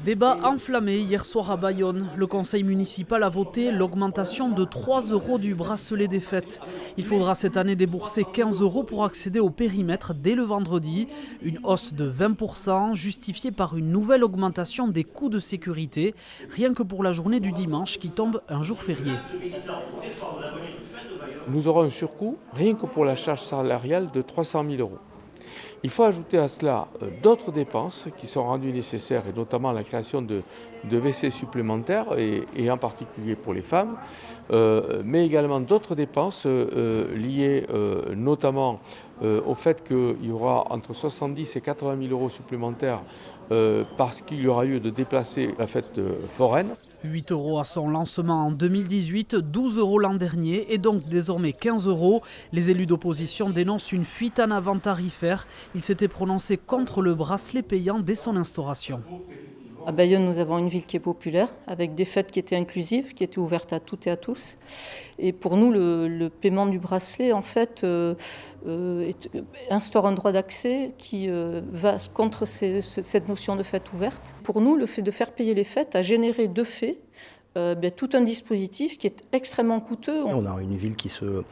Débat enflammé hier soir à Bayonne. Le conseil municipal a voté l'augmentation de 3 € du bracelet des fêtes. Il faudra cette année débourser 15 € pour accéder au périmètre dès le vendredi. Une hausse de 20% justifiée par une nouvelle augmentation des coûts de sécurité, rien que pour la journée du dimanche qui tombe un jour férié. Nous aurons un surcoût, rien que pour la charge salariale, de 300 000 €. Il faut ajouter à cela d'autres dépenses qui sont rendues nécessaires, et notamment la création de WC supplémentaires, et en particulier pour les femmes, mais également d'autres dépenses liées notamment au fait qu'il y aura entre 70 et 80 000 € supplémentaires parce qu'il y aura lieu de déplacer la fête foraine. 8 € à son lancement en 2018, 12 € l'an dernier et donc désormais 15 €. Les élus d'opposition dénoncent une fuite en avant tarifaire. Ils s'étaient prononcés contre le bracelet payant dès son instauration. À Bayonne, nous avons une ville qui est populaire, avec des fêtes qui étaient inclusives, qui étaient ouvertes à toutes et à tous. Et pour nous, le paiement du bracelet, en fait, instaure un droit d'accès qui va contre cette notion de fête ouverte. Pour nous, le fait de faire payer les fêtes a généré de fait tout un dispositif qui est extrêmement coûteux. On a une ville qui se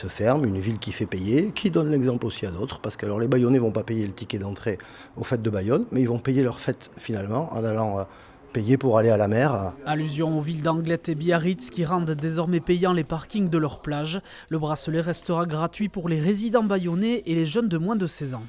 ferme, une ville qui fait payer, qui donne l'exemple aussi à d'autres, parce que alors, les Bayonnais ne vont pas payer le ticket d'entrée aux fêtes de Bayonne, mais ils vont payer leur fête finalement en allant payer pour aller à la mer. Allusion aux villes d'Anglet et Biarritz qui rendent désormais payants les parkings de leurs plages. Le bracelet restera gratuit pour les résidents bayonnais et les jeunes de moins de 16 ans.